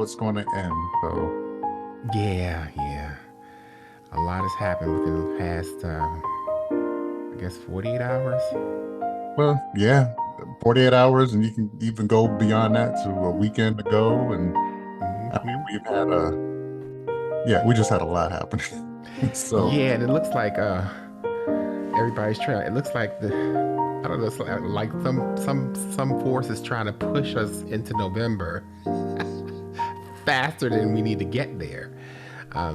it's going to end. So, Yeah, yeah. A lot has happened within the past, I guess, 48 hours. well, yeah, 48 hours, and you can even go beyond that to a weekend ago. And I mean, Hmm. we've had yeah, we just had a lot happening. So, Yeah, and it looks like everybody's trying. It looks like I don't know. It's like some force is trying to push us into November faster than we need to get there.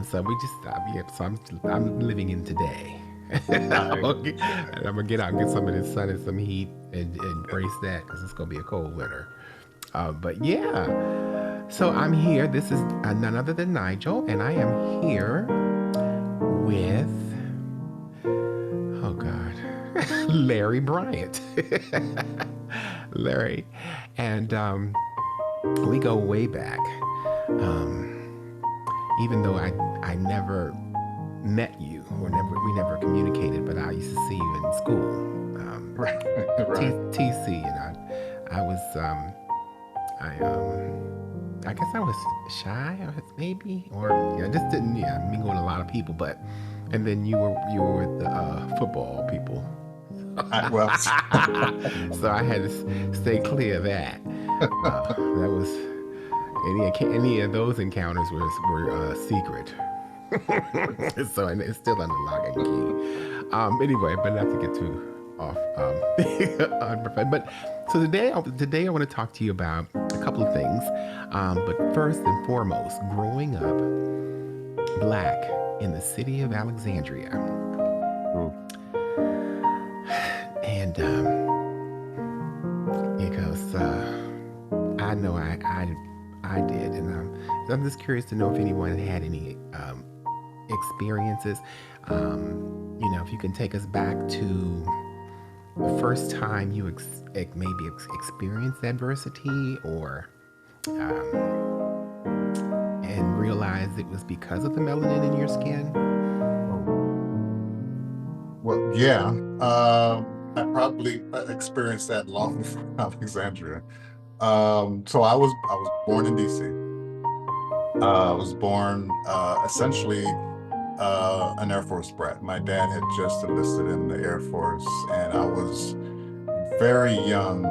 So we just, yeah. So I'm living in today. I, And I'm gonna get out and get some of this sun and some heat and embrace that because it's gonna be a cold winter. But yeah, so I'm here. This is none other than Nigel, and I am here with, oh God, Larry Bryant. Larry. And we go way back. Even though I never met you or we never communicated, but I used to see you in school. right, right. TC, I was I guess I was shy, or maybe, or just didn't mingle with a lot of people. But and then you were with the football people, Well, so I had to stay clear of that. That was any of those encounters were secret. So and it's still under lock and key. Anyway, but not to get too off on. But so today I want to talk to you about a couple of things. But first and foremost, growing up black in the city of Alexandria, ooh, and because I know I did, and so I'm just curious to know if anyone had any experiences. If you can take us back to the first time you maybe experienced adversity, or and realized it was because of the melanin in your skin. oh. Well, yeah. I probably experienced that long before Alexandria. So I was born in DC. I was born essentially an Air Force brat. My dad had just enlisted in the Air Force, and I was very young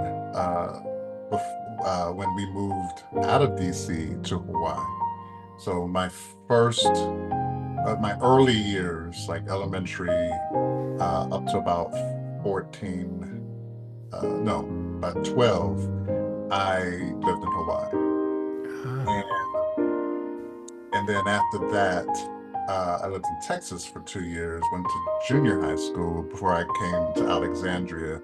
when we moved out of DC to Hawaii. So my early years, like elementary, up to about 14, no, about 12, I lived in Hawaii. And, Ah. and then after that, I lived in Texas for 2 years, went to junior high school before I came to Alexandria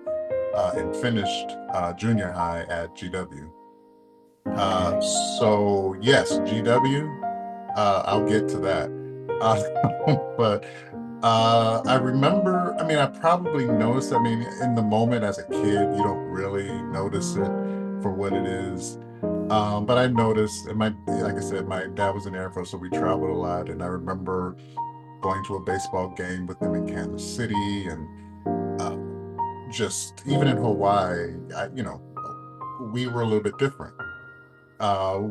and finished junior high at GW. Okay. So yes, GW, I'll get to that. Uh, but I remember, I mean, I probably noticed, I mean, in the moment as a kid, you don't really notice it for what it is. But I noticed, and like I said, my dad was in the Air Force, so we traveled a lot. And I remember going to a baseball game with him in Kansas City, and uh, just even in Hawaii, we were a little bit different. Uh,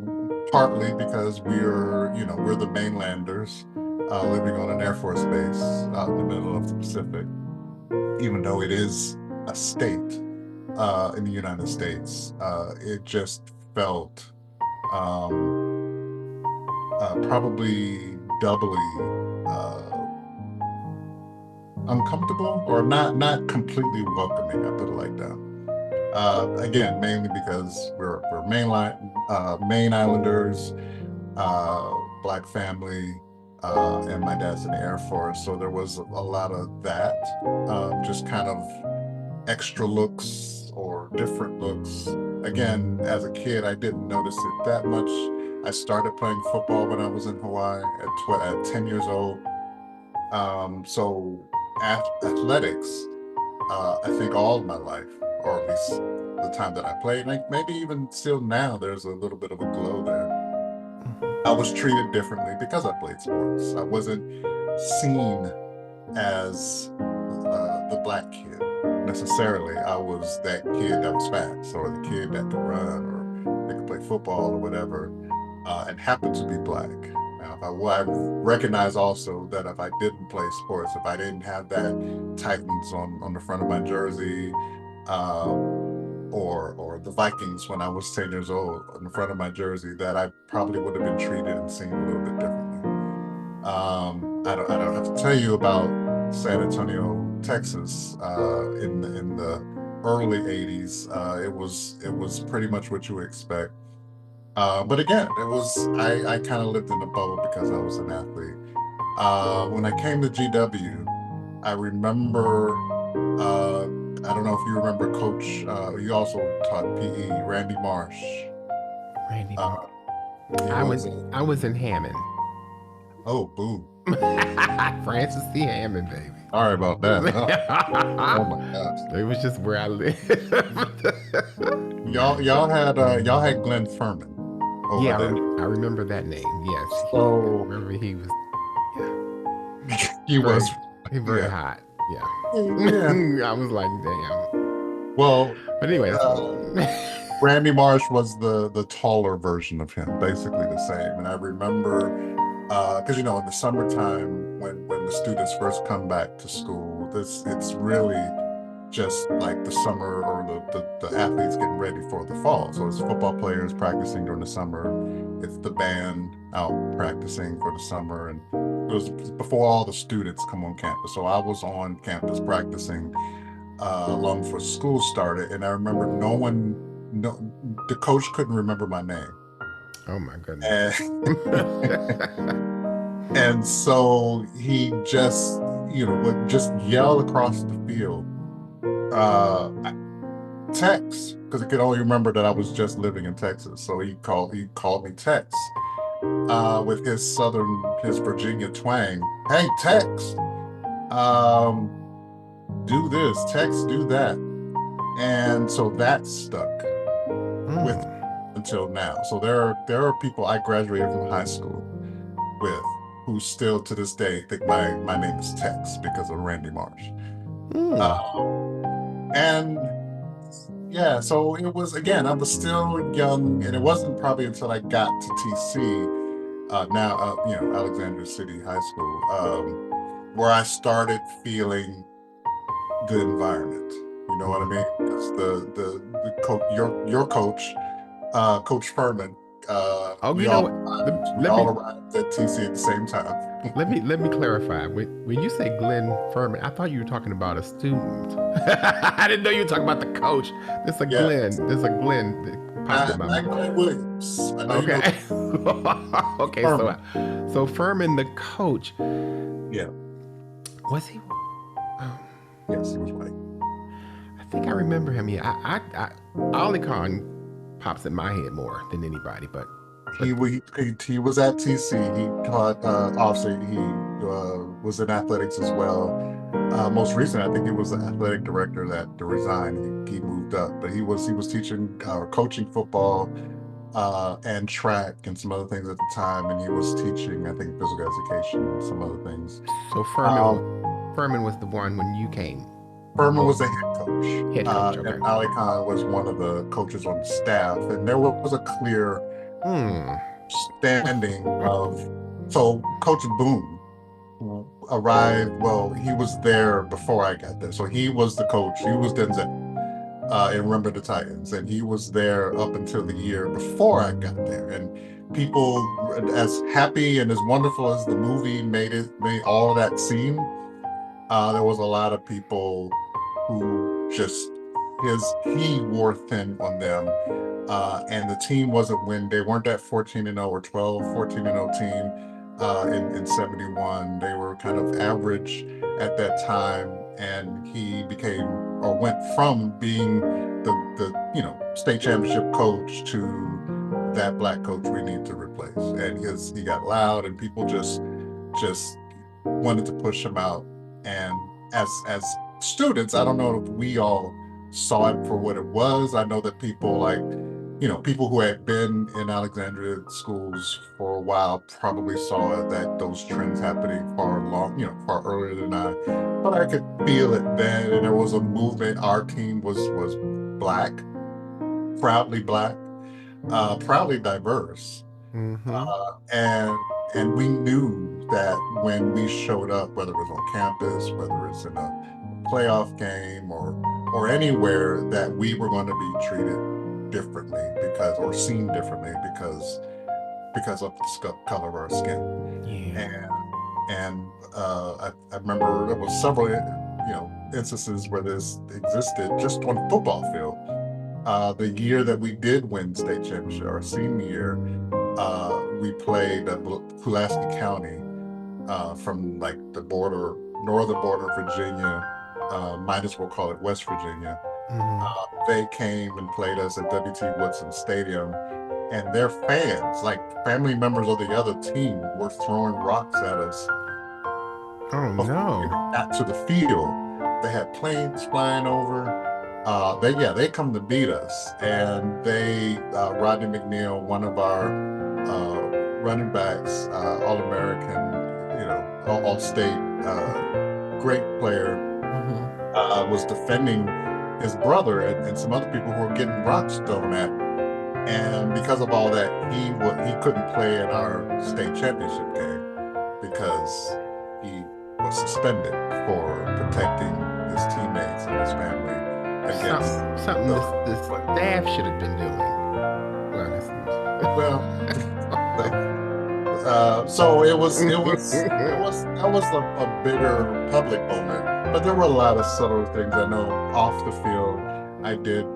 Partly because we're the mainlanders living on an Air Force base out in the middle of the Pacific, even though it is a state in the United States. It just felt um, probably doubly uncomfortable, or not completely welcoming. I put it like that. Again, mainly because we're Main Islanders, black family, and my dad's in the Air Force, so there was a lot of that, just kind of extra looks or different looks. Again, as a kid, I didn't notice it that much. I started playing football when I was in Hawaii at 10 years old. So athletics, I think all of my life, or at least the time that I played, like maybe even still now, there's a little bit of a glow there. I was treated differently because I played sports. I wasn't seen as the black kid necessarily. I was that kid that was fast, or the kid that could run, or that could play football or whatever. and happened to be black. Now, if I recognize also that if I didn't play sports, if I didn't have that Titans on the front of my jersey, uh, or the Vikings when I was 10 years old on the front of my jersey, that I probably would have been treated and seen a little bit differently. I don't have to tell you about San Antonio, Texas, in the early '80s. It was pretty much what you would expect. But again, I kind of lived in a bubble because I was an athlete. When I came to GW, I remember. Uh, I don't know if you remember Coach. You also taught PE, Randy Marsh. Randy Martin. Uh, he was. I was in Hammond. Oh, boo! Francis C. Hammond, baby. Sorry about that. Oh my gosh. It was just where I lived. Y'all had Glenn Furman over Yeah, there. I remember that name. Yes, I So remember he was, yeah, he very was, very yeah, hot. Yeah, yeah. I was like, damn. Well, But anyway, that's uh, fine. Randy Marsh was the taller version of him, basically the same. And I remember, because in the summertime when the students first come back to school, this it's really just like the summer or the athletes getting ready for the fall. So it's football players practicing during the summer. It's the band out practicing for the summer. And it was before all the students come on campus. So I was on campus practicing long before school started. And I remember no, the coach couldn't remember my name. Oh my goodness. And, and so he just, would just yell across the field, uh, Tex, because he could only remember that I was just living in Texas. So he called me Tex, with his Virginia twang. Hey, Tex, um, do this. Tex, do that. And so that stuck with me Mm. until now. So there are people I graduated from high school with who still to this day think my name is Tex because of Randy Marsh. Mm. Uh, and Yeah, so it was again, I was still young, and it wasn't probably until I got to TC, now, Alexandria City High School, where I started feeling the environment. You know what I Mhm. mean? Because the coach, your coach, Coach Furman, Oh, we you know all what? arrived, we Let me all arrived at TC at the same time. let me clarify. When you say Glenn Furman, I thought you were talking about a student. I didn't know you were talking about the coach. There's a Yeah, Glenn. There's a Glenn that popped in my not mind. Glenn Williams. I know you know Okay. Okay. So Furman. so Furman, the coach, Yeah, was he? Um, yes, he was white. I think I remember him. Yeah. Ollie Khan pops in my head more than anybody. But He was at TC. He taught, obviously he was in athletics as well. Most recently, I think he was the athletic director that resigned. He moved up, but he was teaching, coaching football, and track and some other things at the time, and he was teaching, I think, physical education and some other things. so Um, Furman was the one when you came. Furman Oh, was the head coach, head coach. and Okay. Ali Khan was one of the coaches on the staff, and there was a clear Hmm. standing of so Coach Boone arrived. Well, he was there before I got there, so he was the coach. He was Denzel, in Remember the Titans, and he was there up until the year before I got there. And people, as happy and as wonderful as the movie made all of that seem, there was a lot of people who just he wore thin on them. And the team wasn't when they weren't that 14-0 or 12, 14-0 team, in 71. They were kind of average at that time, and he became or went from being the state championship coach to that black coach we need to replace. And he got loud, and people just wanted to push him out. And as students, I don't know if we all saw it for what it was. I know that people people who had been in Alexandria schools for a while probably saw that those trends happening far earlier than I. But I could feel it then, and there was a movement. Our team was black, proudly black, proudly diverse. Mm-hmm. And we knew that when we showed up, whether it was on campus, whether it's in a playoff game or anywhere, that we were going to be treated differently because or seen differently because of the color of our skin. Yeah. And I remember there was several instances where this existed just on the football field. The year that we did win state championship, our senior year, we played Pulaski County, from like the border, northern border of Virginia, might as well call it West Virginia. Mm-hmm. They came and played us at W.T. Woodson Stadium, and their fans, like family members of the other team, were throwing rocks at us Oh before we no. even got to the field. They had planes flying over. They come to beat us, and Rodney McNeil, one of our uh, running backs, All American, All State, great player, Mm-hmm. was defending his brother and some other people who were getting rocks thrown at him. And because of all that, he couldn't play in our state championship game because he was suspended for protecting his teammates and his family against Something the the but staff should have been doing. Well, well like, so that was a bigger public moment, but there were a lot of subtle things. I know off the field I did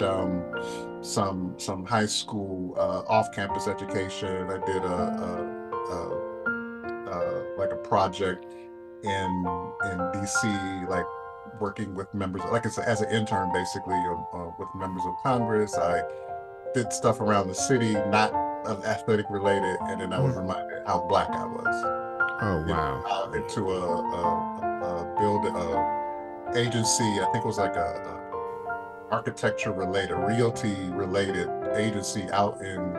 some high school off-campus education. I did like a project in DC, like working with members, like I said, as an intern, basically, with members of Congress. I did stuff around the city, not athletic related, and then I was Mhm. reminded how black I was. Oh You know, wow. into a build agency. I think it was like a architecture related, realty related agency out in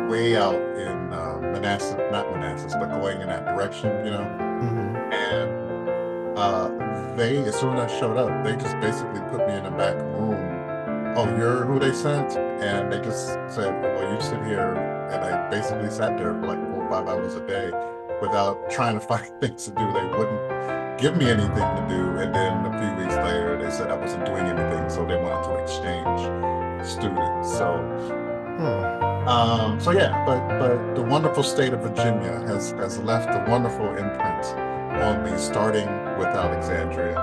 way out in Manassas, not Manassas, but going in that direction, Mm-hmm. And as soon as I showed up, they just basically put me in the back room. Oh, you're who they sent? And they just said, well, you sit here. And I basically sat there for like 4 or 5 hours a day without trying to find things to do. They wouldn't give me anything to do. And then a few weeks later, they said I wasn't doing anything. So they wanted to exchange students. Hmm. So yeah, but the wonderful state of Virginia has left a wonderful imprint on me, starting with Alexandria.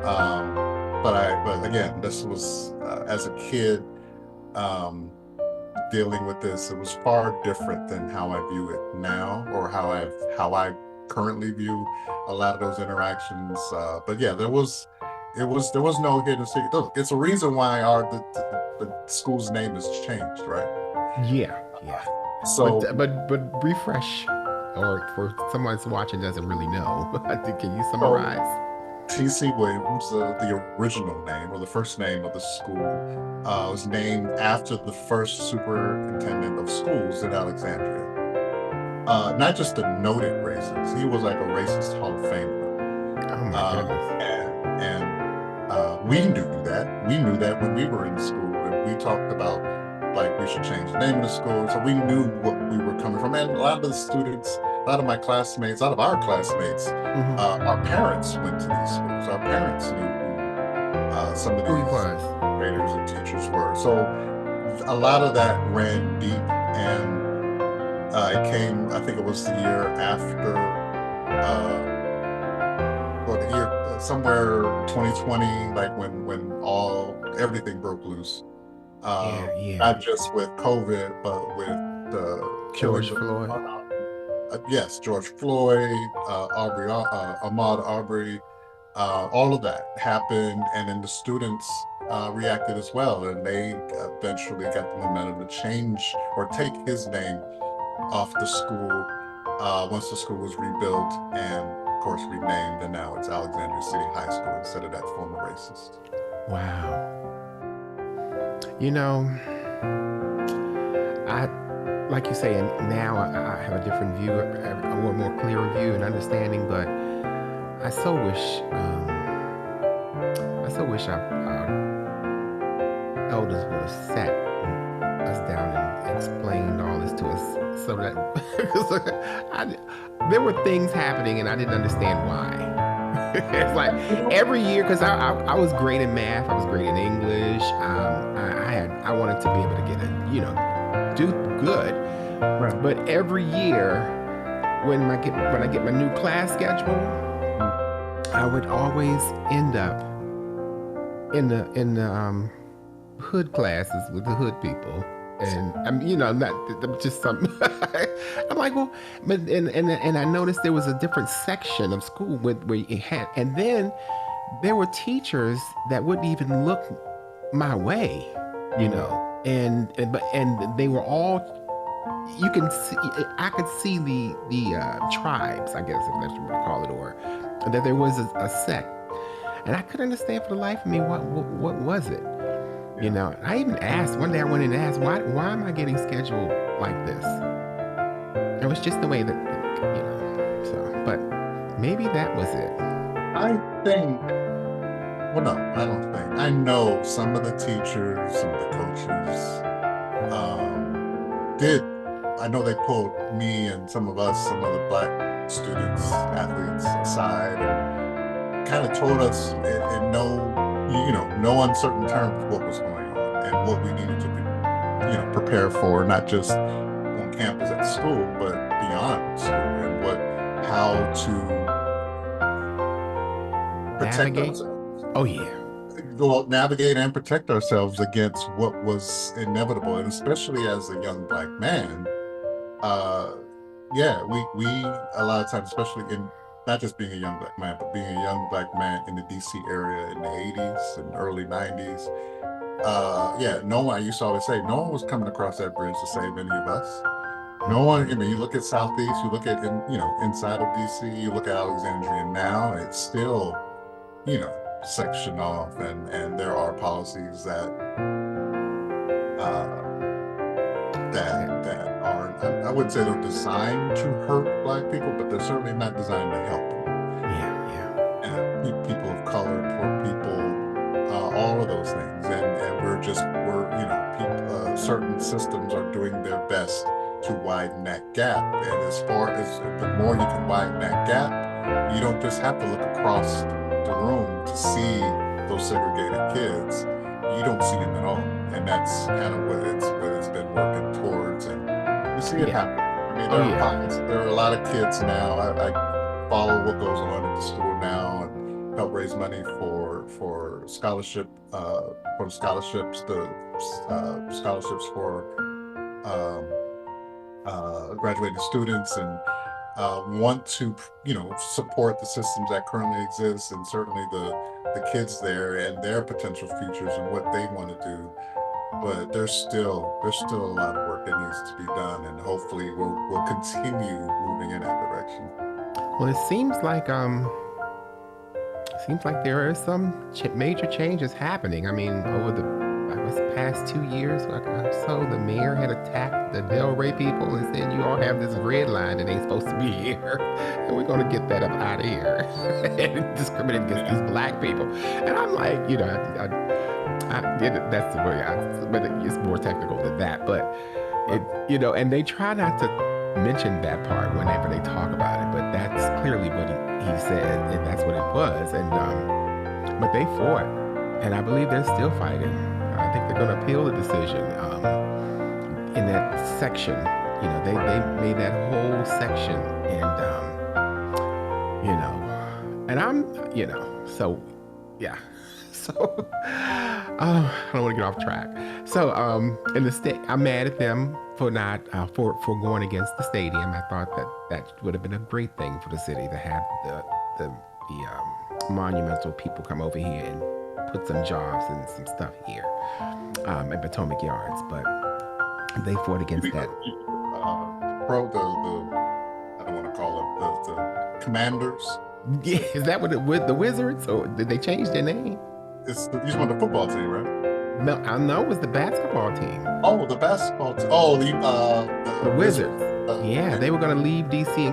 Um, but again, this was as a kid, um, dealing with this. It was far different than how I view it now, or how I currently view a lot of those interactions. But yeah, there was no hidden secret. Look, it's a reason why the school's name has changed, right? Yeah, yeah. So But refresh, or for someone that's watching doesn't really know. Can you so summarize? T.C. Williams, the original name or the first name of the school, was named after the first superintendent of schools in Alexandria. Not just a noted racist, he was like a racist Hall of Famer. Oh my goodness. And we knew that. We knew that when we were in school, and we talked about like we should change the name of the school. So we knew what we were coming from, and a lot of the students, a lot of my classmates, a lot of our classmates, Mm-hmm. our parents went to these schools. Our parents knew who some of Who he these was? graders and teachers were. So a lot of that ran deep, and it came. I think it was the year after. Well, the year somewhere 2020, like when everything broke loose. Yeah, yeah. Not just with COVID, but with the George killings of Floyd. yes, George Floyd, Ahmaud Arbery, all of that happened, and then the students reacted as well, and they eventually got the momentum to change or take his name off the school once the school was rebuilt and, of course, renamed, and now it's Alexandria City High School instead of that former racist. Wow. You know, I like you say, and now I have a different view, a more clearer view and understanding. But I so wish, I so wish our elders would have sat us down and explained all this close to us, so that I, there were things happening, and I didn't understand why. It's like You know, every year, because I was great in math, I was great in English. I wanted to be able to get a do good, right. but every year when I get my new class schedule, Mm. I would always end up in the hood classes with the hood people. And I'm, not just some. I'm like, well, but and I noticed there was a different section of school where you had, and then there were teachers that wouldn't even look my way, Mm. and they were all. You can see, I could see the tribes, I guess if that's what you would call it, or that there was a sect, and I couldn't understand for the life of me what was it. Yeah. I even asked one day. I went in and asked, why am I getting scheduled like this? It was just the way that. So, but maybe that was it. I think, well, no, I don't think. I know some of the teachers, some of the coaches, um, did. I know they pulled me and some of us, some of the black students, athletes aside and kind of told us in no, no uncertain terms what was going on and what we needed to be, prepare for, not just on campus at school, but beyond school and how to protect Navigate. ourselves, Oh yeah. go out, navigate and protect ourselves against what was inevitable. And especially as a young black man, uh, yeah, we a lot of times, especially in not just being a young black man, but being a young black man in the DC area in the 80s and early 90s, yeah, no one, I used to always say, no one was coming across that bridge to save any of us. No one, I mean, you look at Southeast, you look at, inside of DC, you look at Alexandria now, it's still, sectioned off, and there are policies uh, that aren't, I wouldn't say they're designed to hurt black people, but they're certainly not designed to help them. Yeah, yeah, People of color, poor people, all of those things, and certain systems are doing their best to widen that gap. And as far as the more you can widen that gap, you don't just have to look across the room to see those segregated kids. You don't see them at all, and that's kind of what it's been working towards, and you see it yeah. happening. I mean, Oh there are yeah. pockets. There are a lot of kids now. I follow what goes on at the school now and help raise money for scholarship for the scholarships, the scholarships for um, graduating students, and want to support the systems that currently exist, and certainly the kids there and their potential futures and what they want to do. But there's still a lot of work that needs to be done, and hopefully we'll continue moving in that direction. Well, seems like there are some major changes happening. I mean, over the I was past 2 years or so, the mayor had attacked the Delray people and said, "You all have this red line that ain't supposed to be here, and we're going to get that up out of here." And discriminate against Yeah. these black people. And I'm like, that's the way but it's more technical than that. But Right. and they try not to mention that part whenever they talk about it, but that's clearly what he said, and that's what it was. And but they fought, and I believe they're still fighting. I think they're going to appeal the decision in that section. They made that whole section, and and so yeah. So I don't want to get off track. So in the state, I'm mad at them for not for going against the stadium. I thought that would have been a great thing for the city to have the monumental people come over here and put some jobs and some stuff here at Potomac Yards, but they fought You against mean that. pro the I don't want to call it the Commanders. Yeah, is that what with the Wizards, or did they change their name? You just want the football team, right? No, I know it was the basketball team. Oh, the basketball team. Oh, The the Wizards. Wizards. Yeah, Okay. they were going to leave DC and